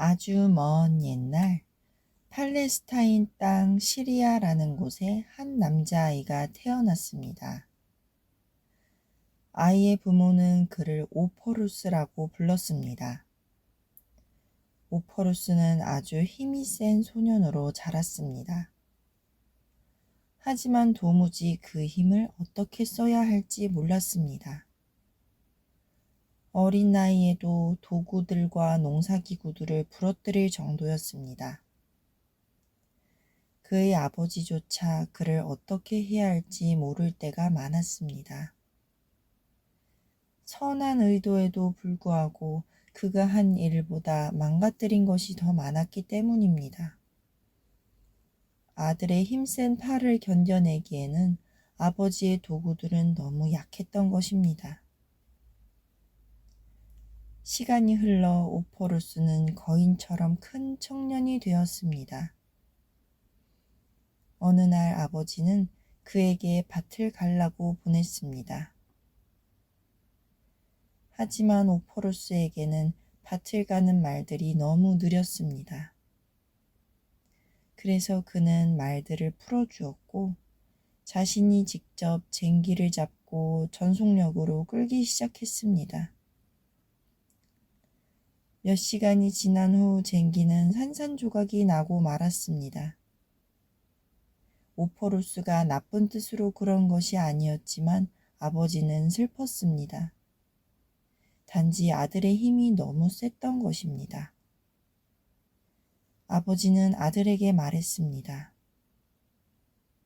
아주 먼 옛날 팔레스타인 땅 시리아라는 곳에 한 남자아이가 태어났습니다. 아이의 부모는 그를 오포루스라고 불렀습니다. 오포루스는 아주 힘이 센 소년으로 자랐습니다. 하지만 도무지 그 힘을 어떻게 써야 할지 몰랐습니다. 어린 나이에도 도구들과 농사기구들을 부러뜨릴 정도였습니다. 그의 아버지조차 그를 어떻게 해야 할지 모를 때가 많았습니다. 선한 의도에도 불구하고 그가 한 일보다 망가뜨린 것이 더 많았기 때문입니다. 아들의 힘센 팔을 견뎌내기에는 아버지의 도구들은 너무 약했던 것입니다. 시간이 흘러 오포루스는 거인처럼 큰 청년이 되었습니다. 어느 날 아버지는 그에게 밭을 갈라고 보냈습니다. 하지만 오포루스에게는 밭을 가는 말들이 너무 느렸습니다. 그래서 그는 말들을 풀어주었고 자신이 직접 쟁기를 잡고 전속력으로 끌기 시작했습니다. 몇 시간이 지난 후 쟁기는 산산조각이 나고 말았습니다. 오포루스가 나쁜 뜻으로 그런 것이 아니었지만 아버지는 슬펐습니다. 단지 아들의 힘이 너무 셌던 것입니다. 아버지는 아들에게 말했습니다.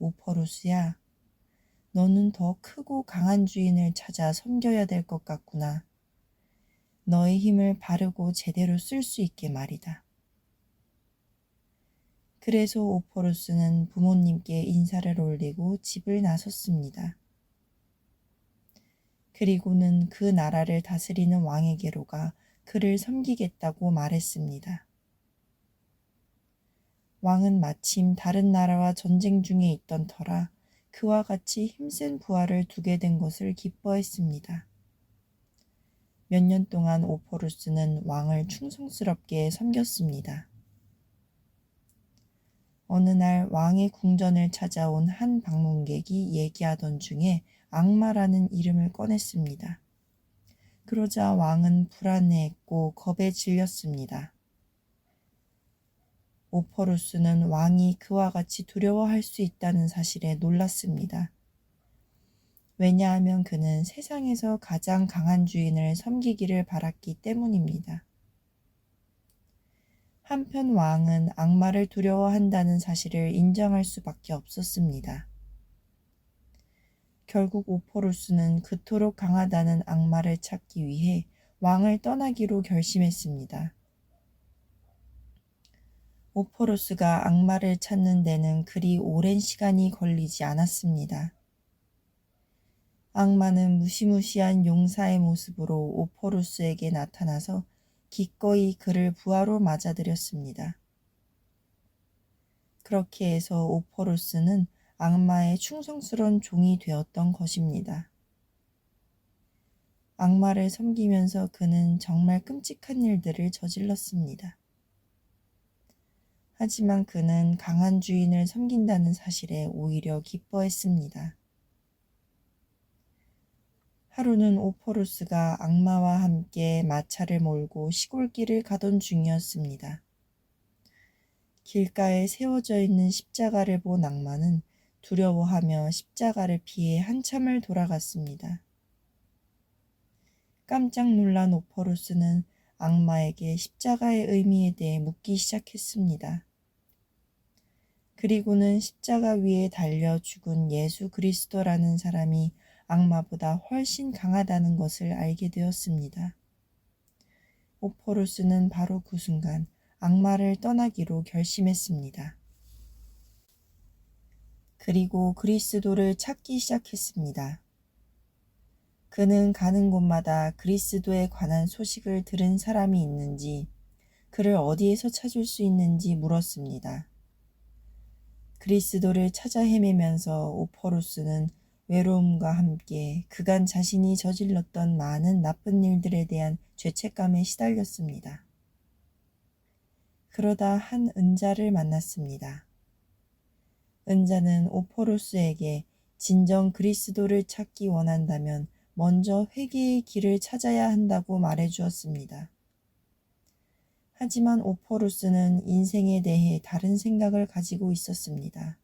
오포루스야, 너는 더 크고 강한 주인을 찾아 섬겨야 될 것 같구나. 너의 힘을 바르고 제대로 쓸 수 있게 말이다. 그래서 오포루스는 부모님께 인사를 올리고 집을 나섰습니다. 그리고는 그 나라를 다스리는 왕에게로 가 그를 섬기겠다고 말했습니다. 왕은 마침 다른 나라와 전쟁 중에 있던 터라 그와 같이 힘센 부하를 두게 된 것을 기뻐했습니다. 몇 년 동안 오포루스는 왕을 충성스럽게 섬겼습니다. 어느 날 왕의 궁전을 찾아온 한 방문객이 얘기하던 중에 악마라는 이름을 꺼냈습니다. 그러자 왕은 불안해했고 겁에 질렸습니다. 오포루스는 왕이 그와 같이 두려워할 수 있다는 사실에 놀랐습니다. 왜냐하면 그는 세상에서 가장 강한 주인을 섬기기를 바랐기 때문입니다. 한편 왕은 악마를 두려워한다는 사실을 인정할 수밖에 없었습니다. 결국 오포루스는 그토록 강하다는 악마를 찾기 위해 왕을 떠나기로 결심했습니다. 오포루스가 악마를 찾는 데는 그리 오랜 시간이 걸리지 않았습니다. 악마는 무시무시한 용사의 모습으로 오포루스에게 나타나서 기꺼이 그를 부하로 맞아들였습니다. 그렇게 해서 오포루스는 악마의 충성스러운 종이 되었던 것입니다. 악마를 섬기면서 그는 정말 끔찍한 일들을 저질렀습니다. 하지만 그는 강한 주인을 섬긴다는 사실에 오히려 기뻐했습니다. 하루는 오포루스가 악마와 함께 마차를 몰고 시골길을 가던 중이었습니다. 길가에 세워져 있는 십자가를 본 악마는 두려워하며 십자가를 피해 한참을 돌아갔습니다. 깜짝 놀란 오포루스는 악마에게 십자가의 의미에 대해 묻기 시작했습니다. 그리고는 십자가 위에 달려 죽은 예수 그리스도라는 사람이 악마보다 훨씬 강하다는 것을 알게 되었습니다. 오포루스는 바로 그 순간 악마를 떠나기로 결심했습니다. 그리고 그리스도를 찾기 시작했습니다. 그는 가는 곳마다 그리스도에 관한 소식을 들은 사람이 있는지, 그를 어디에서 찾을 수 있는지 물었습니다. 그리스도를 찾아 헤매면서 오포루스는 외로움과 함께 그간 자신이 저질렀던 많은 나쁜 일들에 대한 죄책감에 시달렸습니다. 그러다 한 은자를 만났습니다. 은자는 오포루스에게 진정 그리스도를 찾기 원한다면 먼저 회개의 길을 찾아야 한다고 말해 주었습니다. 하지만 오포루스는 인생에 대해 다른 생각을 가지고 있었습니다.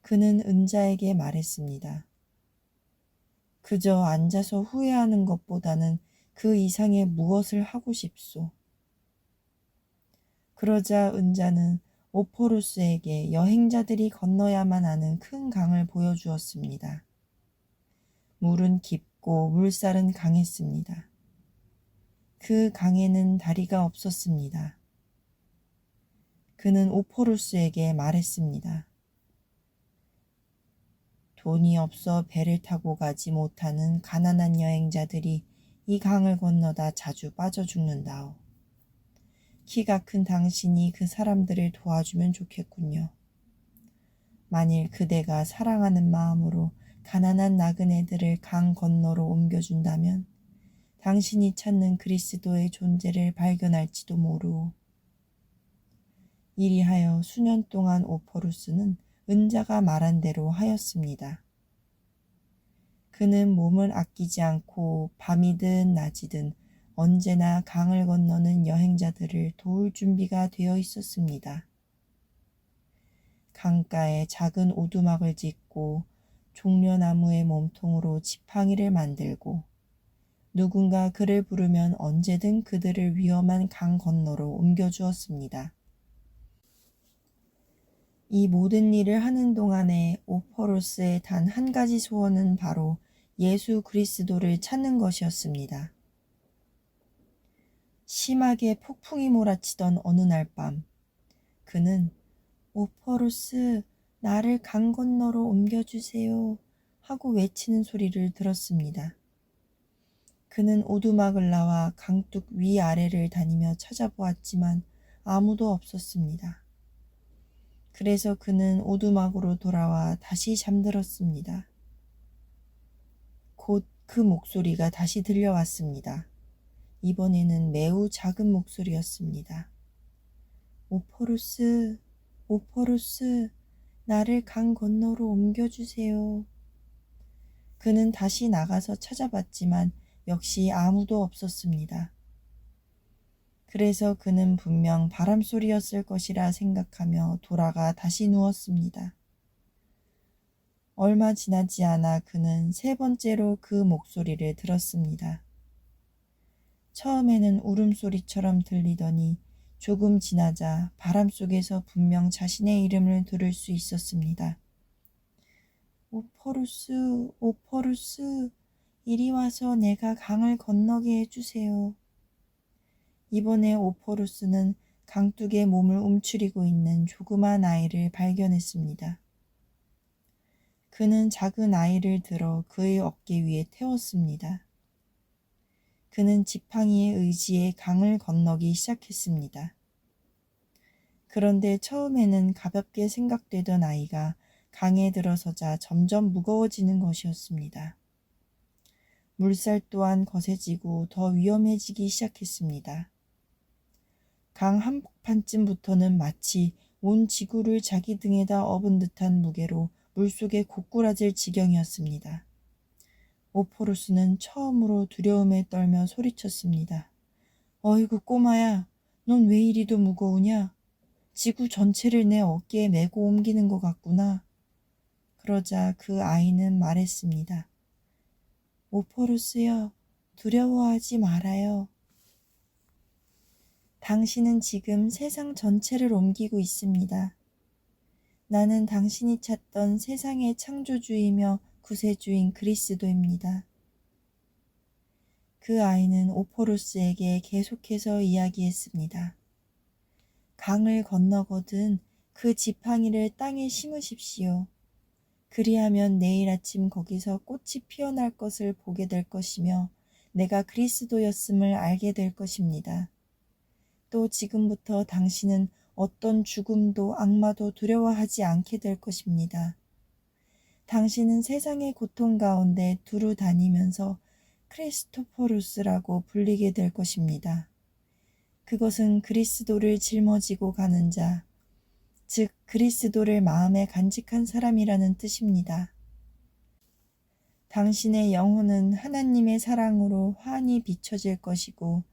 그는 은자에게 말했습니다. 그저 앉아서 후회하는 것보다는 그 이상의 무엇을 하고 싶소. 그러자 은자는 오포루스에게 여행자들이 건너야만 하는 큰 강을 보여주었습니다. 물은 깊고 물살은 강했습니다. 그 강에는 다리가 없었습니다. 그는 오포루스에게 말했습니다. 돈이 없어 배를 타고 가지 못하는 가난한 여행자들이 이 강을 건너다 자주 빠져 죽는다오. 키가 큰 당신이 그 사람들을 도와주면 좋겠군요. 만일 그대가 사랑하는 마음으로 가난한 나그네들을 강 건너로 옮겨준다면 당신이 찾는 그리스도의 존재를 발견할지도 모르오. 이리하여 수년 동안 오포루스는 은자가 말한 대로 하였습니다. 그는 몸을 아끼지 않고 밤이든 낮이든 언제나 강을 건너는 여행자들을 도울 준비가 되어 있었습니다. 강가에 작은 오두막을 짓고 종려나무의 몸통으로 지팡이를 만들고 누군가 그를 부르면 언제든 그들을 위험한 강 건너로 옮겨주었습니다. 이 모든 일을 하는 동안에 오포루스의 단 한 가지 소원은 바로 예수 그리스도를 찾는 것이었습니다. 심하게 폭풍이 몰아치던 어느 날 밤, 그는 오포루스, 나를 강 건너로 옮겨주세요 하고 외치는 소리를 들었습니다. 그는 오두막을 나와 강둑 위아래를 다니며 찾아보았지만 아무도 없었습니다. 그래서 그는 오두막으로 돌아와 다시 잠들었습니다. 곧 그 목소리가 다시 들려왔습니다. 이번에는 매우 작은 목소리였습니다. 오포루스, 오포루스, 나를 강 건너로 옮겨주세요. 그는 다시 나가서 찾아봤지만 역시 아무도 없었습니다. 그래서 그는 분명 바람소리였을 것이라 생각하며 돌아가 다시 누웠습니다. 얼마 지나지 않아 그는 세 번째로 그 목소리를 들었습니다. 처음에는 울음소리처럼 들리더니 조금 지나자 바람 속에서 분명 자신의 이름을 들을 수 있었습니다. 오포루스, 오포루스, 이리 와서 내가 강을 건너게 해주세요. 이번에 오포루스는 강둑에 몸을 움츠리고 있는 조그만 아이를 발견했습니다. 그는 작은 아이를 들어 그의 어깨 위에 태웠습니다. 그는 지팡이의 의지에 강을 건너기 시작했습니다. 그런데 처음에는 가볍게 생각되던 아이가 강에 들어서자 점점 무거워지는 것이었습니다. 물살 또한 거세지고 더 위험해지기 시작했습니다. 강 한복판쯤부터는 마치 온 지구를 자기 등에다 업은 듯한 무게로 물속에 고꾸라질 지경이었습니다. 오포루스는 처음으로 두려움에 떨며 소리쳤습니다. 어이구 꼬마야, 넌 왜 이리도 무거우냐? 지구 전체를 내 어깨에 메고 옮기는 것 같구나. 그러자 그 아이는 말했습니다. 오포루스여, 두려워하지 말아요. 당신은 지금 세상 전체를 옮기고 있습니다. 나는 당신이 찾던 세상의 창조주이며 구세주인 그리스도입니다. 그 아이는 오포루스에게 계속해서 이야기했습니다. 강을 건너거든 그 지팡이를 땅에 심으십시오. 그리하면 내일 아침 거기서 꽃이 피어날 것을 보게 될 것이며 내가 그리스도였음을 알게 될 것입니다. 또 지금부터 당신은 어떤 죽음도 악마도 두려워하지 않게 될 것입니다. 당신은 세상의 고통 가운데 두루 다니면서 크리스토포루스라고 불리게 될 것입니다. 그것은 그리스도를 짊어지고 가는 자, 즉 그리스도를 마음에 간직한 사람이라는 뜻입니다. 당신의 영혼은 하나님의 사랑으로 환히 비춰질 것이고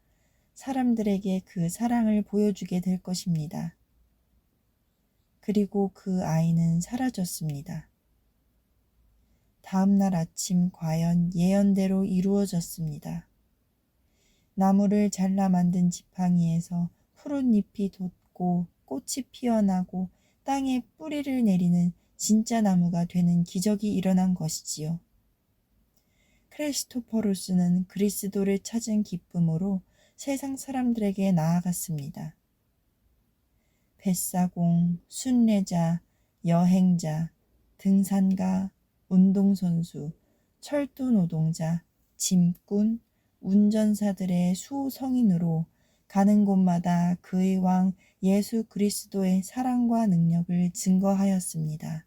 사람들에게 그 사랑을 보여주게 될 것입니다. 그리고 그 아이는 사라졌습니다. 다음 날 아침 과연 예언대로 이루어졌습니다. 나무를 잘라 만든 지팡이에서 푸른 잎이 돋고 꽃이 피어나고 땅에 뿌리를 내리는 진짜 나무가 되는 기적이 일어난 것이지요. 크리스토퍼루스는 그리스도를 찾은 기쁨으로 세상 사람들에게 나아갔습니다. 뱃사공, 순례자, 여행자, 등산가, 운동선수, 철도 노동자, 짐꾼, 운전사들의 수호성인으로 가는 곳마다 그의 왕 예수 그리스도의 사랑과 능력을 증거하였습니다.